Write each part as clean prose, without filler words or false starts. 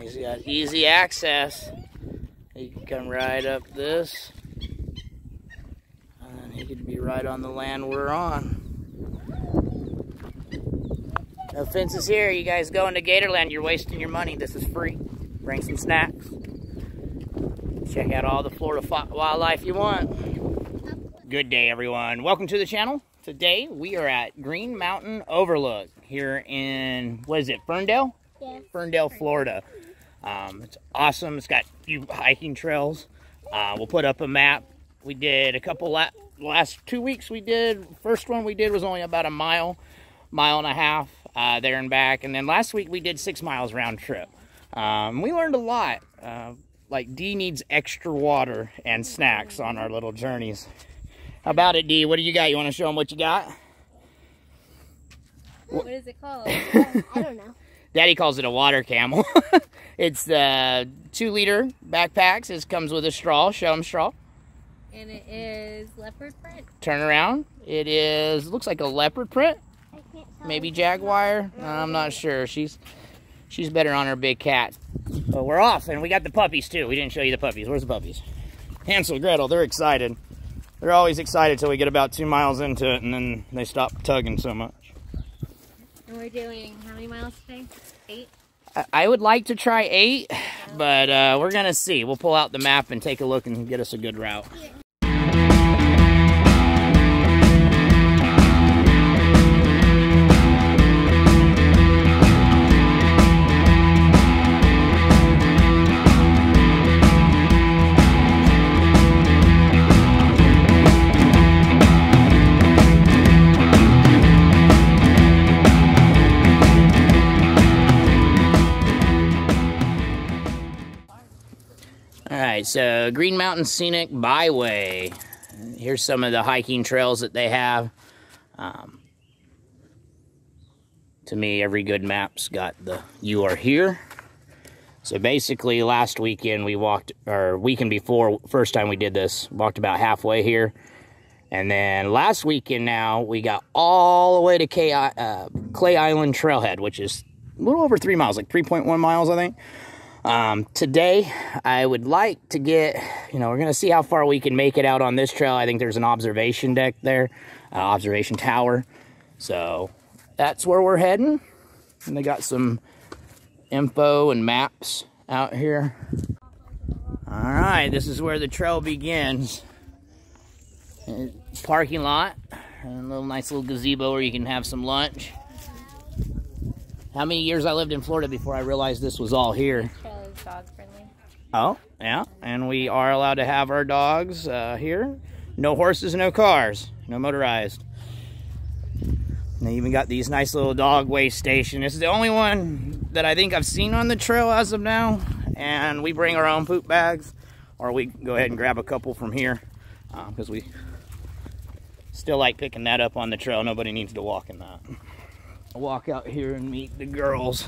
He's got easy access. He can come right up this. And he could be right on the land we're on. No fences here. You guys go into Gatorland, you're wasting your money. This is free. Bring some snacks. Check out all the Florida wildlife you want. Good day, everyone. Welcome to the channel. Today we are at Green Mountain Overlook here in, what is it, Ferndale? Yeah. Ferndale, Florida. It's awesome. It's got a few hiking trails. We'll put up a map. We did a couple last 2 weeks we did. First one we did was only about a mile and a half there and back. And then last week we did 6 miles round trip. We learned a lot. Like Dee needs extra water and snacks on our little journeys. How about it, Dee? What do you got? You want to show them what you got? What is it called? I don't know. Daddy calls it a water camel. It's 2-liter backpacks. It comes with a straw. Show them straw. And it is leopard print. Turn around. It is, looks like a leopard print. I can't tell. Maybe jaguar. I'm not sure. She's better on her big cat. But we're off, and we got the puppies too. We didn't show you the puppies. Where's the puppies? Hansel, Gretel, they're excited. They're always excited till we get about 2 miles into it, and then they stop tugging so much. And we're doing how many miles today? 8? I would like to try 8, but we're going to see. We'll pull out the map and take a look and get us a good route. Yeah. Alright, so Green Mountain Scenic Byway. Here's some of the hiking trails that they have. To me, every good map's got the "you are here." So basically, last weekend we walked, or weekend before, first time we did this, walked about halfway here. And then last weekend now, we got all the way to Clay Island Trailhead, which is a little over 3 miles, like 3.1 miles, I think. Today, I would like to get, we're going to see how far we can make it out on this trail. I think there's an observation deck there, observation tower. So that's where we're heading. And they got some info and maps out here. All right, this is where the trail begins. Parking lot, and a little nice little gazebo where you can have some lunch. How many years I lived in Florida before I realized this was all here? Dog friendly. Oh, yeah, and we are allowed to have our dogs here. No horses, no cars, no motorized. And they even got these nice little dog waste station. This is the only one that I think I've seen on the trail as of now. And we bring our own poop bags, or we go ahead and grab a couple from here because we still like picking that up on the trail. Nobody needs to walk in that. I'll walk out here and meet the girls.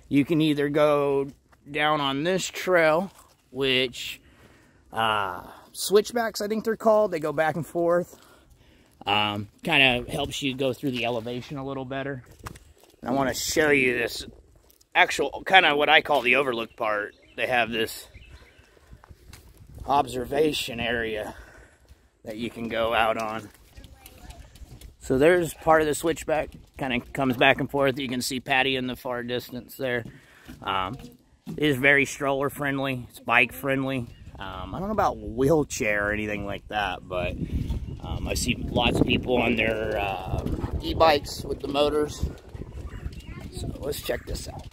You can either go down on this trail, which switchbacks, I think they're called. They go back and forth. Kind of helps you go through the elevation a little better. And I want to show you this actual, kind of what I call the overlook part. They have this observation area that you can go out on. So there's part of the switchback, kind of comes back and forth. You can see Patty in the far distance there. It is very stroller friendly. It's bike friendly. I don't know about wheelchair or anything like that, but I see lots of people on their e-bikes with the motors. So let's check this out.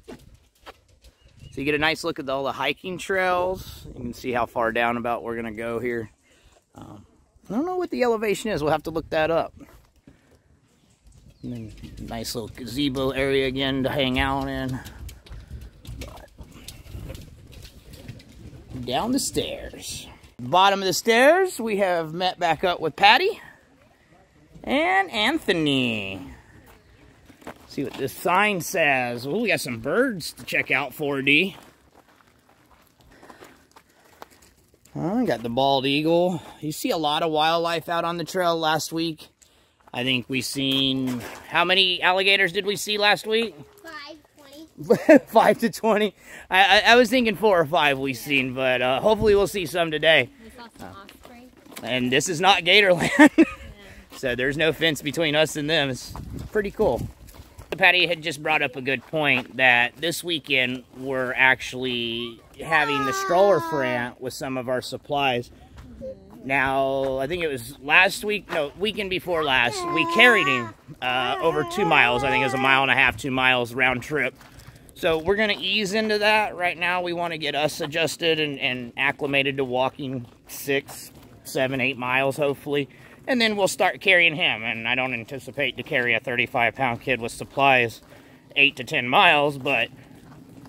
So you get a nice look at all the hiking trails. You can see how far down about we're gonna go here. I don't know what the elevation is. We'll have to look that up. And then nice little gazebo area again to hang out in. But down the stairs. Bottom of the stairs, we have met back up with Patty and Anthony. See what this sign says. Oh, we got some birds to check out for, D. I got the bald eagle. You see a lot of wildlife out on the trail last week. I think we seen, how many alligators did we see last week? 5, 20. 5 to 20. I was thinking 4 or 5 we've seen, but hopefully we'll see some today. We saw some osprey. And this is not Gatorland. So there's no fence between us and them. It's pretty cool. Patty had just brought up a good point that this weekend we're actually having the stroller front with some of our supplies. Now, I think it was weekend before last, we carried him over 2 miles. I think it was 1.5 miles, 2 miles round trip. So we're going to ease into that. Right now, we want to get us adjusted and acclimated to walking 6, 7, 8 miles, hopefully. And then we'll start carrying him. And I don't anticipate to carry a 35-pound kid with supplies 8 to 10 miles, but,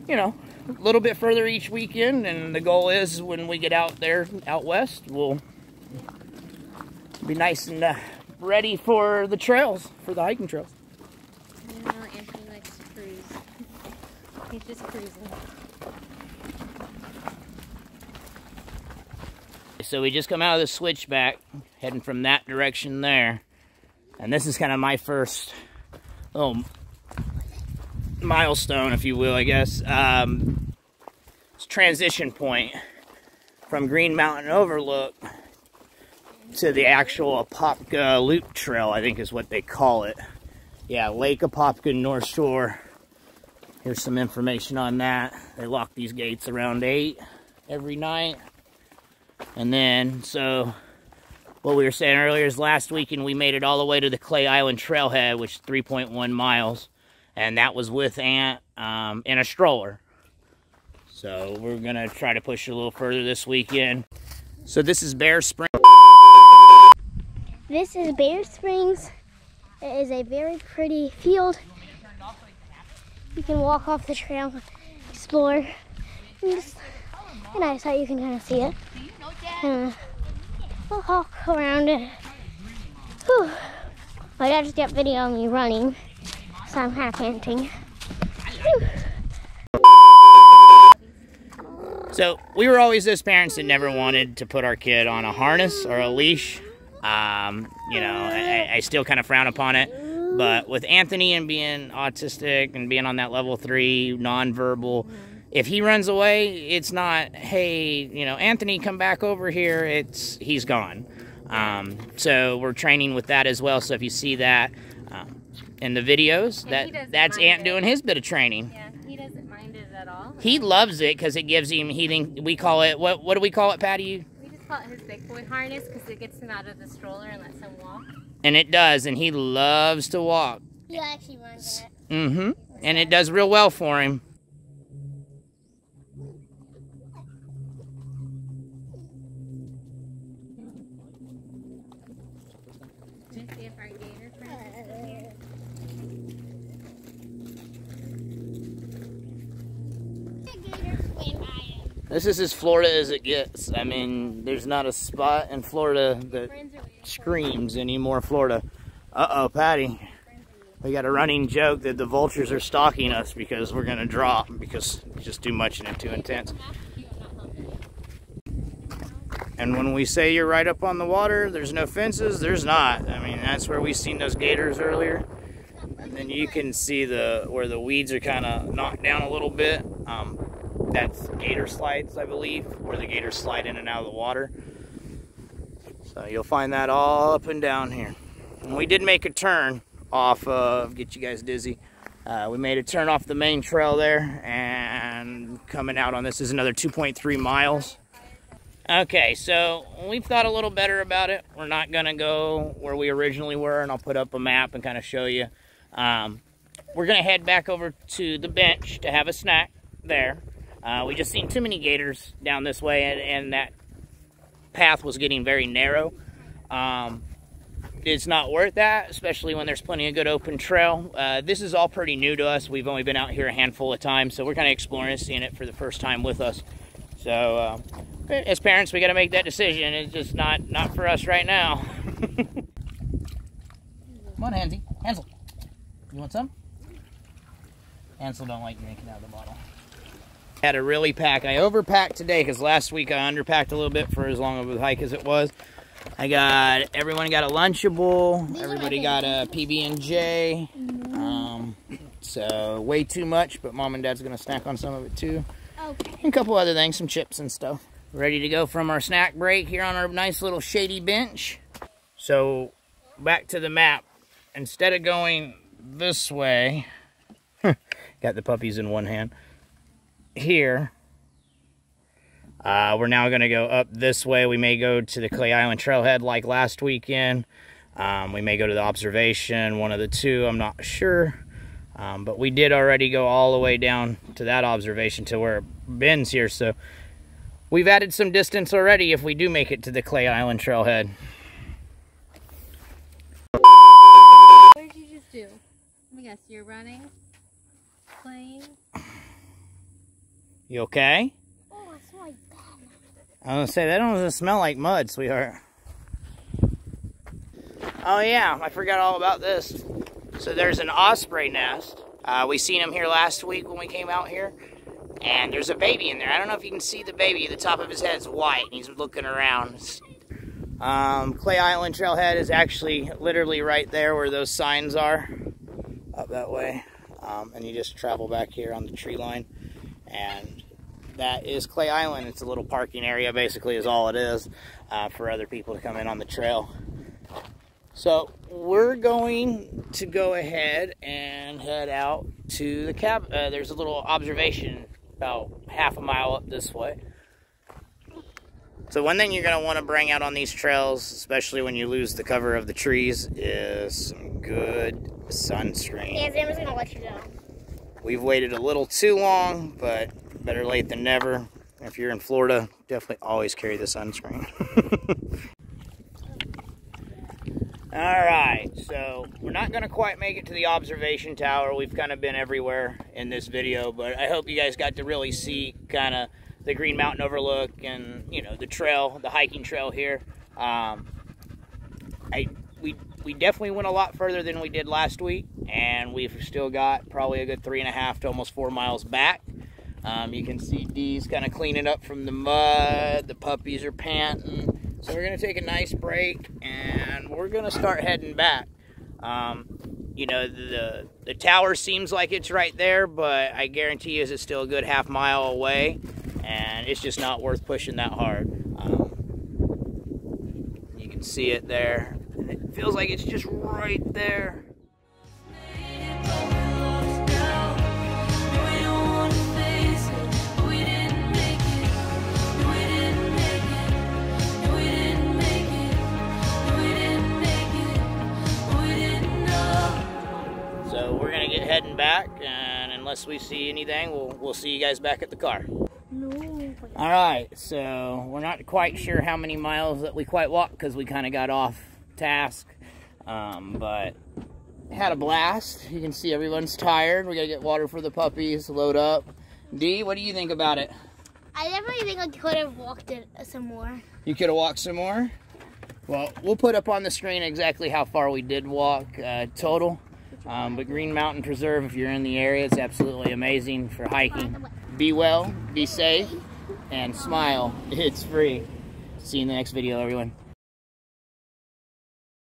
you know, a little bit further each weekend. And the goal is when we get out there, out west, we'll be nice and ready for the trails, for the hiking trails. I know Anthony likes to cruise. He's just cruising. So we just come out of the switchback, heading from that direction there. And this is kind of my first little milestone, if you will, I guess. It's transition point from Green Mountain Overlook to the actual Apopka Loop Trail, I think is what they call it. Yeah, Lake Apopka North Shore. Here's some information on that. They lock these gates around 8 every night. And then, so, what we were saying earlier is last weekend we made it all the way to the Clay Island Trailhead, which is 3.1 miles. And that was with Aunt in a stroller. So we're going to try to push it a little further this weekend. So this is Bear Springs. This is Bear Springs. It is a very pretty field. You can walk off the trail, explore. And I thought you can kind of see it. We'll walk around it. Whew. My dad just got video of me running, so I'm kind of panting. Whew. So we were always those parents that never wanted to put our kid on a harness or a leash. You know, I still kind of frown upon it. But with Anthony and being autistic and being on that level 3 nonverbal, if he runs away, it's not, hey, you know, Anthony, come back over here. It's, he's gone. So we're training with that as well. So if you see that in the videos, that's Ant doing his bit of training. Yeah, he doesn't mind it at all. He loves it because it gives him, we call it, what do we call it, Patty? We just call it his big boy harness because it gets him out of the stroller and lets him walk. And it does, and he loves to walk. He actually runs in it. Mm-hmm. And it does real well for him. See if our gator friends here. This is as Florida as it gets. I mean, there's not a spot in Florida that screams anymore Florida. Uh-oh, Patty. We got a running joke that the vultures are stalking us because we're going to drop because it's just too much and it's too intense. And when we say you're right up on the water, there's no fences, there's not. I mean, that's where we seen those gators earlier. And then you can see where the weeds are kind of knocked down a little bit. That's gator slides, I believe, where the gators slide in and out of the water. So you'll find that all up and down here. And we did make a turn off of, get you guys dizzy. We made a turn off the main trail there, and coming out on this is another 2.3 miles. Okay, so we've thought a little better about it. We're not gonna go where we originally were, and I'll put up a map and kind of show you. We're gonna head back over to the bench to have a snack there. We just seen too many gators down this way, and that path was getting very narrow. It's not worth that, especially when there's plenty of good open trail. This is all pretty new to us. We've only been out here a handful of times, so we're kind of exploring and seeing it for the first time with us. So, as parents, we got to make that decision. It's just not for us right now. Come on, Hansel. You want some? Hansel don't like drinking out of the bottle. Had to really pack. I overpacked today because last week I underpacked a little bit for as long of a hike as it was. Everyone got a Lunchable. Everybody got a PB&J. So way too much, but Mom and Dad's gonna snack on some of it too. Okay. And a couple other things, some chips and stuff. Ready to go from our snack break here on our nice little shady bench. So back to the map. Instead of going this way, got the puppies in one hand. Here, we're now gonna go up this way. We may go to the Clay Island Trailhead like last weekend. We may go to the observation, one of the two, I'm not sure. But we did already go all the way down to that observation to where it bends here. So we've added some distance already if we do make it to the Clay Island Trailhead. What did you just do? Let me guess, you're running, playing. You okay? Oh, I smell like that. I was gonna say, that doesn't smell like mud, sweetheart. Oh yeah, I forgot all about this. So there's an osprey nest. We seen him here last week when we came out here. And there's a baby in there. I don't know if you can see the baby. The top of his head's white, and he's looking around. Clay Island Trailhead is actually literally right there where those signs are. Up that way. And you just travel back here on the tree line. And that is Clay Island. It's a little parking area, basically, is all it is, for other people to come in on the trail. So we're going to go ahead and head out to the cab. There's a little observation about half a mile up this way. So one thing you're going to want to bring out on these trails, especially when you lose the cover of the trees, is some good sunscreen. Yeah, Sam is going to let you know. We've waited a little too long, but better late than never. If you're in Florida, definitely always carry the sunscreen. Alright, so we're not going to quite make it to the observation tower. We've kind of been everywhere in this video, but I hope you guys got to really see kind of the Green Mountain Overlook and, you know, the trail, the hiking trail here. We definitely went a lot further than we did last week, and we've still got probably a good 3.5 to almost 4 miles back. You can see Dee's kind of cleaning up from the mud. The puppies are panting. So we're going to take a nice break, and we're going to start heading back. You know, the tower seems like it's right there, but I guarantee you it's still a good half mile away, and it's just not worth pushing that hard. You can see it there, and it feels like it's just right there. Heading back, and unless we see anything, we'll see you guys back at the car. No. All right, so we're not quite sure how many miles that we quite walked because we kind of got off task, but had a blast. You can see everyone's tired. We gotta get water for the puppies, load up. Dee, what do you think about it? I definitely think I could have walked it some more. You could have walked some more? Well, we'll put up on the screen exactly how far we did walk total. But Green Mountain Preserve, if you're in the area, it's absolutely amazing for hiking. Be well, be safe, and smile. It's free. See you in the next video, everyone.